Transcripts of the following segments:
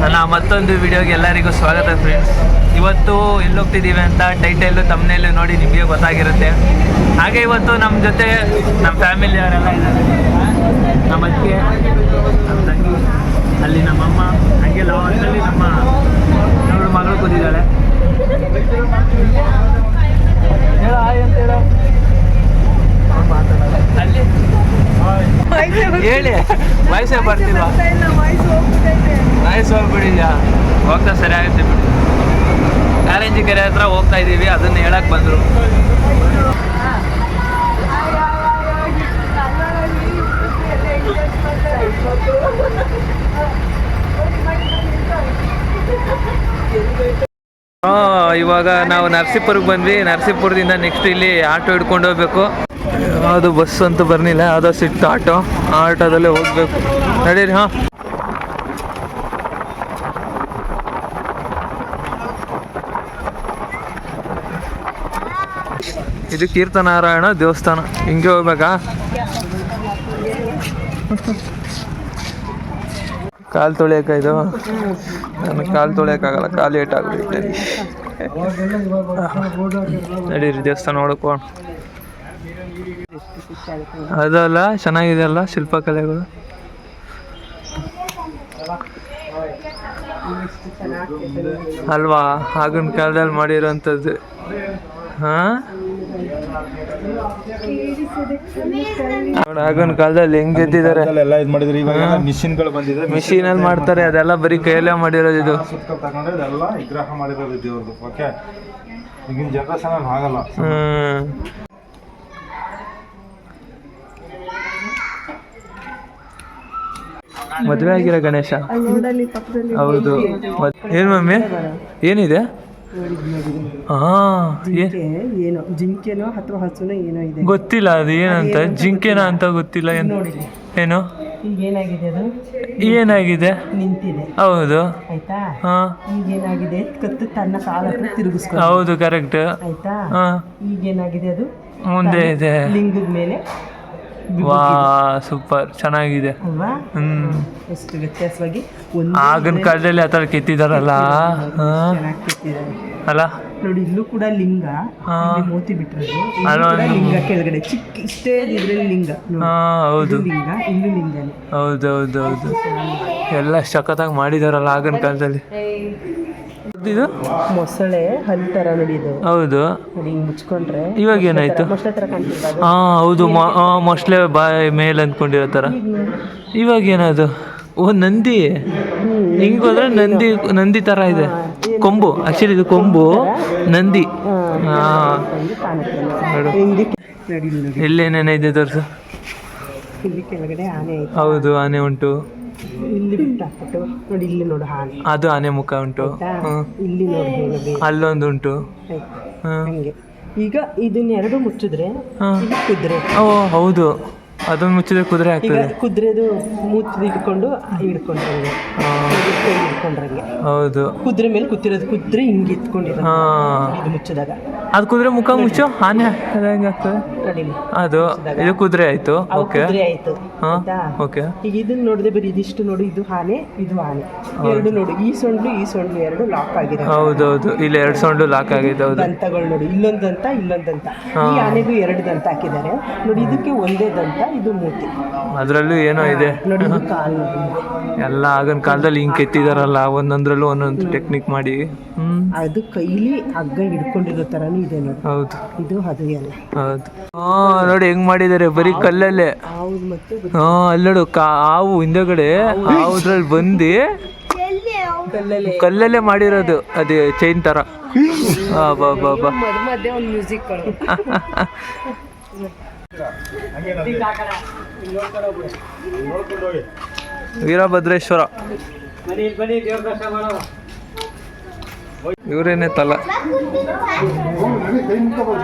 ನನ್ನ ಮತ್ತೊಂದು ವಿಡಿಯೋಗೆ ಎಲ್ಲರಿಗೂ ಸ್ವಾಗತ ಫ್ರೆಂಡ್ಸ್. ಇವತ್ತು ಎಲ್ಲಿ ಹೋಗ್ತಿದ್ದೀವಿ ಅಂತ ಟೈಟಲ್ಲು ತಮ್ಮನೇಲಿ ನೋಡಿ ನಿಮಗೆ ಗೊತ್ತಾಗಿರುತ್ತೆ. ಹಾಗೆ ಇವತ್ತು ನಮ್ಮ ಜೊತೆ ನಮ್ಮ ಫ್ಯಾಮಿಲಿ ಅವರೆಲ್ಲ ಇದ್ದಾರೆ. ನಮ್ಮ ಅತ್ತಿಗೆ, ನಮ್ಮ ತಂಗಿ, ಅಲ್ಲಿ ನಮ್ಮಮ್ಮ, ಹಾಗೆ ಲಾವಲ್ಲಿ ನಮ್ಮ ನೋಡು ಮಗಳು ಕೂತಿದ್ದಾಳೆ. ಹೇಳ ಹಾಯ್ ಅಂತ ಹೇಳ. ಅಲ್ಲಿ ಹೇಳಿ ವಯಸ್ಸೇ ಬರ್ತಿಲ್ವಾ? ವಯಸ್ಸು ಹೋಗ್ಬಿಡಿದ್ಯಾ? ಹೋಗ್ತಾ ಸರಿ ಆಗುತ್ತೆ ಬಿಡಿ. ಕಾರಂಜಿ ಕೆರೆ ಹತ್ರ ಹೋಗ್ತಾ ಇದ್ದೀವಿ, ಅದನ್ನು ಹೇಳಕ್ಕೆ ಬಂದರು. ಇವಾಗ ನಾವು ನರಸೀಪುರಕ್ಕೆ ಬಂದ್ವಿ. ನರಸೀಪುರದಿಂದ ನೆಕ್ಸ್ಟ್ ಇಲ್ಲಿ ಆಟೋ ಹಿಡ್ಕೊಂಡು ಹೋಗ್ಬೇಕು. ಅದು ಬಸ್ ಅಂತೂ ಬರ್ನಿಲ್ಲ, ಯಾವುದೋ ಸಿಕ್ತು ಆಟೋ. ಆ ಆಟೋದಲ್ಲೇ ಹೋಗ್ಬೇಕು. ನಡೀರಿ. ಹಾಂ, ಇದು ಕೀರ್ತನಾರಾಯಣ ದೇವಸ್ಥಾನ. ಹಿಂಗೆ ಹೋಗ್ಬೇಕಾ? ಕಾಲು ತೊಳೆಯೋಕೆ ಇದು ನನಗೆ ಕಾಲು ತೊಳೆಯೋಕ್ಕಾಗಲ್ಲ, ಕಾಲು ಏಟಾಗ್ಬಿಟ್ಟೆ. ನಡೀರಿ ದೇವಸ್ಥಾನ ನೋಡೋಕೆ. ಅದಲ್ಲ ಚೆನ್ನಾಗಿದೆ ಅಲ್ಲ ಶಿಲ್ಪಕಲೆಗಳು. ಅಲ್ವಾ, ಆಗಿನ ಕಾಲದಲ್ಲಿ ಮಾಡಿರೋಂಥದ್ದು. ಹಾಂ, ಆಗಿನ ಕಾಲದಲ್ಲಿ ಹೆಂಗ್ ಗೆದ್ದಿದ್ದಾರೆ. ಮಿಷಿನಲ್ಲಿ ಮಾಡ್ತಾರೆ, ಅದೆಲ್ಲ ಬರೀ ಕೈಯಲ್ಲೇ ಮಾಡಿರೋದು. ಇದು ಮದುವೆ ಆಗಿರೋ ಗಣೇಶ. ಹೌದು. ಏನು ಮಮ್ಮಿ, ಏನಿದೆ? ಏನೋ ಜಿಂಕೆನೋ ಅಥವಾ ಹಸುನೋ ಏನೋ ಇದೆ, ಗೊತ್ತಿಲ್ಲ. ಅದು ಏನಂತ, ಜಿಂಕೆನ ಅಂತ ಗೊತ್ತಿಲ್ಲ. ಏನು ಏನಾಗಿದೆ? ಅದು ಏನಾಗಿದೆ? ನಿಂತಿದೆ. ಹೌದು. ಆಯ್ತಾ? ಹಾ. ಈಗೇನಾಗಿದೆ? ಕತ್ತು ತನ್ನ ಕಾಲ ತಿರುಗಿಸ್ಕೊ. ಹೌದು, ಕರೆಕ್ಟ್. ಆಯ್ತಾ? ಹಾ. ಈಗೇನಾಗಿದೆ? ಅದು ಮುಂದೆ ಇದೆ, ಲಿಂಗದ ಮೇಲೆ. ವಾ, ಸೂಪರ್, ಚೆನ್ನಾಗಿದೆ. ಎಷ್ಟು ವ್ಯತ್ಯಾಸವಾಗಿ ಆಗಿನ ಕಾಲದಲ್ಲಿ ಆ ಥರ ಕೆತ್ತಿದಾರಲ್ಲ. ಅಲ್ಲ ನೋಡಿ, ಇಲ್ಲೂ ಕೂಡ ಲಿಂಗ ಮೋತಿ ಬಿಟ್ಟಿರೋದು. ಲಿಂಗ ಕೆಳಗಡೆ ಚಿಕ್ಕ ಇಷ್ಟೇ ಇದ್ರಲ್ಲಿ ಲಿಂಗ. ಹೌದು, ಲಿಂಗ ಇಲ್ಲೂ ಲಿಂಗನೇ. ಹೌದೌದು ಹೌದು. ಎಲ್ಲ ಸಖತ್ತಾಗಿ ಮಾಡಿದಾರಲ್ಲ ಆಗಿನ ಕಾಲದಲ್ಲಿ. ಇದು ಮೊಸಳೆ ಹಲ್ ತರ ನೋಡಿ. ಇದು ಹೌದು. ಹಿಂಗ್ ಮುಚ್ಕೊಂಡ್ರೆ ಇವಾಗ ಏನಾಯ್ತು? ಮೊಸಳೆ ತರ ಕಾಣ್ತಿಲ್ಲ. ಹಾ ಹೌದು, ಮೊಸಳೆ ಬಾಯಿ ಮೇಲೆ ಅಂದ್ಕೊಂಡಿರೋ ಥರ. ಇವಾಗ ಏನದು? ಓ, ನಂದಿ. ಹಿಂಗೆ ಹೋದ್ರೆ ನಂದಿ ಥರ ಇದೆ. ಕೊಂಬು, ಆಕ್ಚುಲಿ ಇದು ಕೊಂಬು, ನಂದಿ. ಹಾಂ, ಎಲ್ಲೇನೇನಿದೆ ತೋರಿಸು. ಇಲ್ಲಿ ಕೆಳಗಡೆ ಆನೆ ಐತೆ. ಹೌದು, ಆನೆ ಉಂಟು. ಇಲ್ಲಿ ಬಿಟ್ಟು ಹಾಕ್ಬಿಟ್ಟು ನೋಡಿ, ಇಲ್ಲಿ ನೋಡು ಆನೆ. ಅದು ಆನೆ ಮುಖ ಉಂಟು. ಇಲ್ಲಿ ನೋಡಿ, ಅಲ್ಲೊಂದು ಉಂಟು. ಹಂಗೆ. ಈಗ ಇದನ್ನೆರಡು ಮುಚ್ಚಿದ್ರೆ ಕುದುರೆ. ಓ ಹೌದು, ಅದನ್ನು ಮುಚ್ಚಿದ್ರೆ ಕುದುರೆ ಆಗ್ತದೆ. ಕುದುರೆದು ಮೂತಿ ಹಿಡ್ಕೊಂಡ್ರಂಗೆ. ಹೌದು, ಕುದುರೆ ಮೇಲೆ ಕೂತಿರೋದು. ಕುದುರೆ ಹಿಂಗೆ ಎತ್ಕೊಂಡಿರೋದು. ಇದು ಮುಚ್ಚಿದಾಗ ಅದು ಕುದುರೆ ಮುಖ ಮುಚ್ಚು, ಆನೆ ಹೆಂಗೆ ಆಗ್ತದೆ? ಅದು ಇದು ಕುದುರೆ ಆಯ್ತು. ಓಕೆ, ಕುದುರೆ ಆಯ್ತು. ಓಕೆ. ಈಗ ಇದನ್ನ ನೋಡಿದೆ, ಬರೀ ಇದಿಷ್ಟು ನೋಡಿ. ಇದು ಆನೆ, ಇದು ಆನೆ. ಎರಡು ನೋಡಿ, ಈ ಸೊಂಡ್ಲು ಎರಡು ಲಾಕ್ ಆಗಿದೆ. ಹೌದೌದು, ಇಲ್ಲಿ ಎರಡು ಸೊಂಡು ಲಾಕ್ ಆಗಿದೆ. ಹೌದು. ದಂತಗಳು ನೋಡಿ, ಇಲ್ಲೊಂದಂತ ಇಲ್ಲೊಂದಂತ. ಈ ಆನೆಗೂ ಎರಡು ದಂತ ಹಾಕಿದ್ದಾರೆ ನೋಡಿ. ಇದಕ್ಕೆ ಒಂದೇ ದಂತ, ಇದು ಮೂತಿ. ಅದ್ರಲ್ಲೂ ಏನೋ ಇದೆ ನೋಡಿ, ಕಾಲು. ಎಲ್ಲ ಆಗಿನ ಕಾಲದಲ್ಲಿ ಹಿಂಗೆ ಕೆತ್ತಿದಾರಲ್ಲ, ಒಂದೊಂದ್ರಲ್ಲೂ ಒಂದೊಂದು ಟೆಕ್ನಿಕ್ ಮಾಡಿ. ಅದು ಕೈಲಿ ಹಗ್ಗ ಹಿಡ್ಕೊಂಡಿರೋ ತರಾನು ಇದೆ ನೋಡಿ. ಹೌದು, ಇದು ಅದು ಎಲ್ಲ. ಹೌದು. ನೋಡಿ ಹೆಂಗ್ ಮಾಡಿದ್ದಾರೆ, ಬರೀ ಕಲ್ಲಲ್ಲೇ. ಹೌದು. ಮತ್ತೆ ಅಲ್ಲೋಡು, ಹಾವು ಹಿಂದಗಡೆ ಹಾವುದ್ರಲ್ಲಿ ಬಂದು ಕಲ್ಲಲ್ಲೇ ಮಾಡಿರೋದು. ಅದೇ ಚೈನ್ ತರ. ಮಧ್ಯೆ ಒಂದು ಮ್ಯೂಸಿಕ್. ವೀರಭದ್ರೇಶ್ವರ ಇವರೇನೆ ತಲ.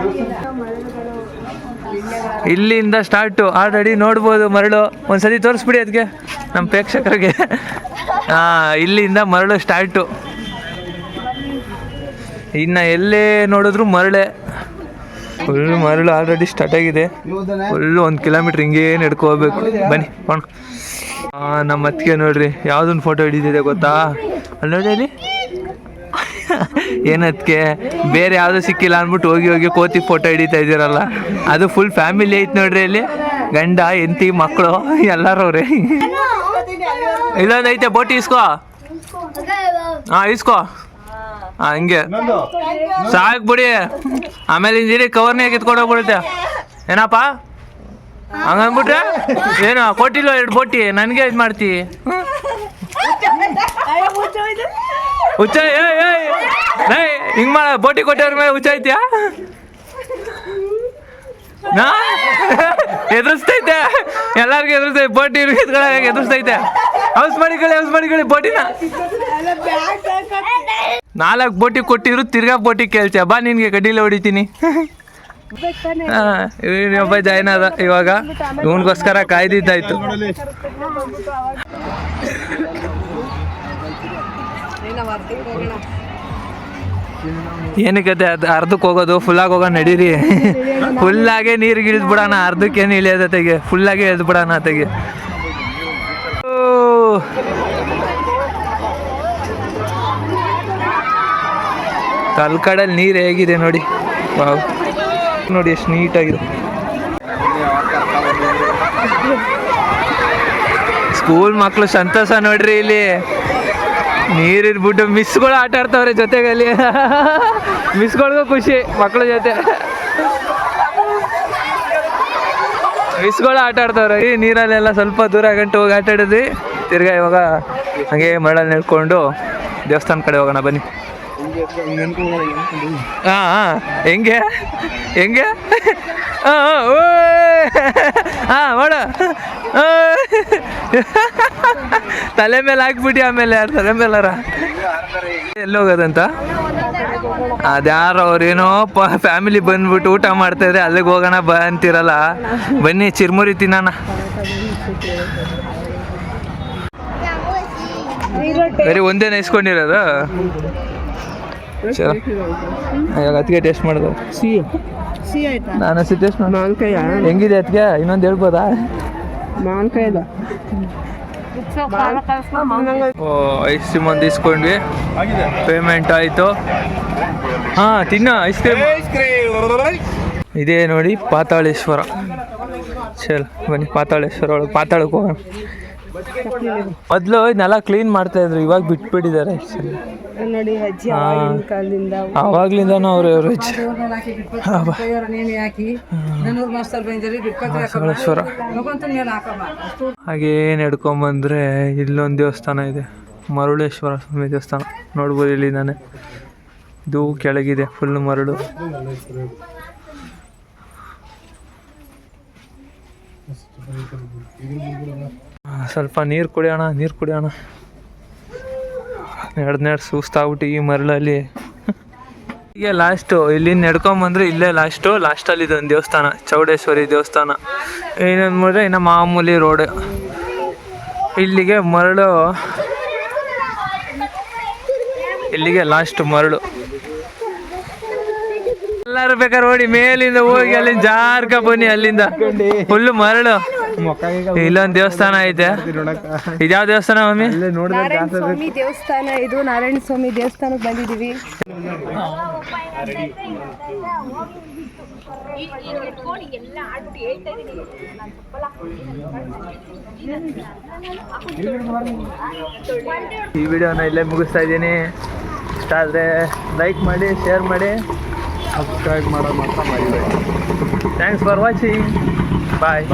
ಇಲ್ಲಿಂದ ಸ್ಟಾರ್ಟು. ಆಲ್ರೆಡಿ ನೋಡ್ಬೋದು ಮರಳು. ಒಂದ್ಸತಿ ತೋರಿಸ್ಬಿಡಿ ಅದಕ್ಕೆ ನಮ್ಮ ಪ್ರೇಕ್ಷಕರಿಗೆ. ಇಲ್ಲಿಂದ ಮರಳು ಸ್ಟಾರ್ಟು. ಇನ್ನು ಎಲ್ಲೇ ನೋಡಿದ್ರು ಮರಳೆ. ಫುಲ್ ಮರಳು ಆಲ್ರೆಡಿ ಸ್ಟಾರ್ಟ್ ಆಗಿದೆ. ಫುಲ್ಲು 1 ಕಿಲೋಮೀಟ್ರ್ ಹಿಂಗೇ ನಡ್ಕೊ ಹೋಗ್ಬೇಕು. ಬನ್ನಿ ಹೋಣ. ನಮ್ಮ ಅತ್ತಿಗೆ ನೋಡ್ರಿ ಯಾವುದೊಂದು ಫೋಟೋ ಹಿಡಿದಿದೆ ಗೊತ್ತಾ? ಅಲ್ಲಿ ನೋಡಿ ಅಲ್ಲಿ ಏನದಕ್ಕೆ ಬೇರೆ ಯಾವುದೂ ಸಿಕ್ಕಿಲ್ಲ ಅಂದ್ಬಿಟ್ಟು ಹೋಗಿ ಹೋಗಿ ಕೋತಿ ಫೋಟೋ ಹಿಡಿತಾ ಇದ್ದೀರಲ್ಲ, ಅದು ಫುಲ್ ಫ್ಯಾಮಿಲಿ ಐತೆ ನೋಡ್ರಿ ಅಲ್ಲಿ, ಗಂಡ ಹೆಂಡತಿ ಮಕ್ಕಳು ಎಲ್ಲರೂ ಅವ್ರೆ. ಇಲ್ಲೊಂದು ಐತೆ ಬೋಟಿ, ಇಸ್ಕೋ. ಹಾಂ ಇಸ್ಕೋ. ಹಾಂ ಹಿಂಗೆ ಸಾಕು ಬಿಡಿ, ಆಮೇಲೆ ಇಂಜಿನಿ ಕವರ್ನೇ ಕಿತ್ಕೊಂಡು ಹೋಗ್ಬಿಡುತ್ತೆ. ಏನಪ್ಪ ಹಂಗಂದ್ಬಿಟ್ರೆ ಏನು ಕೊಟ್ಟಿಲ್ಲ 2 ಬೋಟಿ, ನನಗೆ ಇದು ಮಾಡ್ತಿ ಹುಚ್ಚ. ಹಿಂಗೆ ಮಾಡ, ಬೋಟಿ ಕೊಟ್ಟವ್ರ ಮೇಲೆ ಹುಚ್ಚ ಐತಿಯಾ? ಎದುರಿಸ್ತೈತೆ, ಎಲ್ಲರಿಗೂ ಎದುರಿಸ್ತೈತೆ, ಬೋಟಿ ಎದುರಿಸ್ತೈತೆ. ಹೌಸ್ ಮಾಡಿಕೊಳ್ಳಿ ಬೋಟಿನ. 4 ಬೋಟಿ ಕೊಟ್ಟಿದ್ರು, ತಿರ್ಗಾ ಬೋಟಿ ಕೇಳ್ತೀಯ, ಬಾ ನಿನ್ಗೆ ಕಡ್ಡಿಲ್ಲ ಹೊಡಿತೀನಿ. ಒಬ್ಬ ಜಾಯ್ನ್ ಆದ ಇವಾಗ, ಇವನಿಗೋಸ್ಕರ ಕಾಯ್ದಿದ್ದಾಯ್ತು. ಏನಕ್ಕೆ ಅದು ಅರ್ಧಕ್ಕೆ ಹೋಗೋದು, ಫುಲ್ಲಾಗಿ ಹೋಗೋಣ ನಡೀರಿ. ಫುಲ್ಲಾಗೆ ನೀರಿಗೆ ಇಳಿದ್ಬಿಡೋಣ, ಅರ್ಧಕ್ಕೇನು ಇಳಿಯೋದ ತೆಗೆ, ಫುಲ್ಲಾಗೆ ಇಳಿದ್ಬಿಡೋಣ ತೆಗೆ. ಕಲ್ಕಡಲ್ಲಿ ನೀರು ಹೇಗಿದೆ ನೋಡಿ, ವಾವ್ ನೋಡಿ ಎಷ್ಟು ನೀಟಾಗಿದೆ. ಸ್ಕೂಲ್ ಮಕ್ಕಳು ಸಂತೋಷ ನೋಡ್ರಿ, ಇಲ್ಲಿ ನೀರಿದ್ಬಿಟ್ಟು ಮಿಸ್ಗಳು ಆಟ ಆಡ್ತಾವ್ರೆ ಜೊತೆಗಲ್ಲಿ. ಮಿಸ್ಗಳಿಗೂ ಖುಷಿ ಮಕ್ಕಳ ಜೊತೆ, ಮಿಸ್ಗಳು ಆಟ ಆಡ್ತಾವ್ರೆ. ಈ ನೀರಲ್ಲೆಲ್ಲ ಸ್ವಲ್ಪ ದೂರ ಗಂಟು ಹೋಗಿ ಆಟ ಆಡಿದ್ವಿ. ತಿರ್ಗಾ ಇವಾಗ ಹಾಗೆ ಮರಳಲ್ಲಿ ನಡ್ಕೊಂಡು ದೇವಸ್ಥಾನ ಕಡೆ ಹೋಗೋಣ ಬನ್ನಿ. ಹಾಂ ಹೆಂಗೆ ಹಾಂ ಮಾಡ, ತಲೆ ಮೇಲೆ ಹಾಕ್ಬಿಟ್ಟು ಆಮೇಲೆ ಯಾರು ತಲೆ ಮೇಲಾರ ಎಲ್ಲಿ ಹೋಗೋದಂತ, ಅದ್ಯಾರೋ ಅವ್ರೇನೋ ಫ್ಯಾಮಿಲಿ ಬಂದ್ಬಿಟ್ಟು ಊಟ ಮಾಡ್ತಾ ಇದ್ರೆ ಅಲ್ಲಿಗೆ ಹೋಗೋಣ ಬಾ ಅಂತಿರಲ್ಲ. ಬನ್ನಿ ಚಿರ್ಮುರಿ ತಿನ್ನೋಣ. ಬರೀ ಒಂದೇನ ಇಸ್ಕೊಂಡಿರೋದು. ಚಲೋ ಇವಾಗ ಅದಕ್ಕೆ ಟೇಸ್ಟ್ ಮಾಡಿದ್ರು. ನಾನು ಟೇಸ್ಟ್ ಮಾಡಿ ಹೆಂಗಿದೆ ಅದಕ್ಕೆ ಇನ್ನೊಂದು ಹೇಳ್ಬೋದಾ? ಓ ಐಸ್ ಕ್ರೀಮ್ ಒಂದು ಇಸ್ಕೊಂಡ್ವಿ, ಪೇಮೆಂಟ್ ಆಯಿತು. ಹಾಂ ತಿನ್ನ ಐಸ್ ಕ್ರೀಮ್. ಇದೇ ನೋಡಿ ಪಾತಾಳೇಶ್ವರ. ಚಲ್ ಬನ್ನಿ ಪಾತಾಳೇಶ್ವರ ಒಳಗೆ, ಪಾತಾಳಕ್ಕೆ ಹೋಗೋಣ. ಮೊದಲು ಇದನ್ನೆಲ್ಲ ಕ್ಲೀನ್ ಮಾಡ್ತಾ ಇದ್ರು, ಇವಾಗ ಬಿಟ್ಬಿಟ್ಟಿದ್ದಾರೆ ನೋಡಿ. ಅಜ್ಜಿ ಅವಾಗ್ಲಿಂದನೂ ಅವ್ರು ಹಾಗೆ ನಡ್ಕೊಂಬಂದ್ರೆ ಇಲ್ಲೊಂದು ದೇವಸ್ಥಾನ ಇದೆ, ಮರುಳೇಶ್ವರ ಸ್ವಾಮಿ ದೇವಸ್ಥಾನ ನೋಡ್ಬೋದು. ಇಲ್ಲಿಂದಾನೆ ಇದು ಕೆಳಗಿದೆ, ಫುಲ್ ಮರಳು. ಸ್ವಲ್ಪ ನೀರು ಕುಡಿಯೋಣ. ನಡೆದು ಸುಸ್ತಾಗ್ಬಿಟ್ಟು ಈ ಮರಳಲ್ಲಿ. ಈಗ ಲಾಸ್ಟು ಇಲ್ಲಿಂದ ನಡ್ಕೊಂಬಂದ್ರೆ ಇಲ್ಲೇ ಲಾಸ್ಟಲ್ಲಿ ಇದೊಂದು ದೇವಸ್ಥಾನ, ಚೌಡೇಶ್ವರಿ ದೇವಸ್ಥಾನ. ಏನಂದು ಮಾಡಿದ್ರೆ ಇನ್ನು ಮಾಮೂಲಿ ರೋಡ್. ಇಲ್ಲಿಗೆ ಮರಳು, ಇಲ್ಲಿಗೆ ಲಾಸ್ಟ್ ಮರಳು. ಎಲ್ಲರೂ ಬೇಕಾದ್ರೆ ನೋಡಿ ಮೇಲಿಂದ ಹೋಗಿ ಅಲ್ಲಿಂದ ಜಾರ್ಕ ಬನ್ನಿ, ಅಲ್ಲಿಂದ ಫುಲ್ಲು ಮರಳು. ಇಲ್ಲೊಂದು ದೇವಸ್ಥಾನ ಐತೆ. ಇದ್ಯಾವ ದೇವಸ್ಥಾನ ಮಮ್ಮಿ? ನಾರಾಯಣ ಸ್ವಾಮಿ ದೇವಸ್ಥಾನ. ಇದು ನಾರಾಯಣ ಸ್ವಾಮಿ ದೇವಸ್ಥಾನಕ್ಕೆ ಬಂದಿದ್ದೀವಿ. ಈ ವಿಡಿಯೋನ ಇಲ್ಲೇ ಮುಗಿಸ್ತಾ ಇದ್ದೀನಿ. ಇಷ್ಟ ಆದರೆ ಲೈಕ್ ಮಾಡಿ, ಶೇರ್ ಮಾಡಿ, ಸಬ್ಸ್ಕ್ರೈಬ್ ಮಾಡೋದು ಮಾತ್ರ ಮರಿಬೇಡಿ. Thanks for watching. ಬಾಯ್.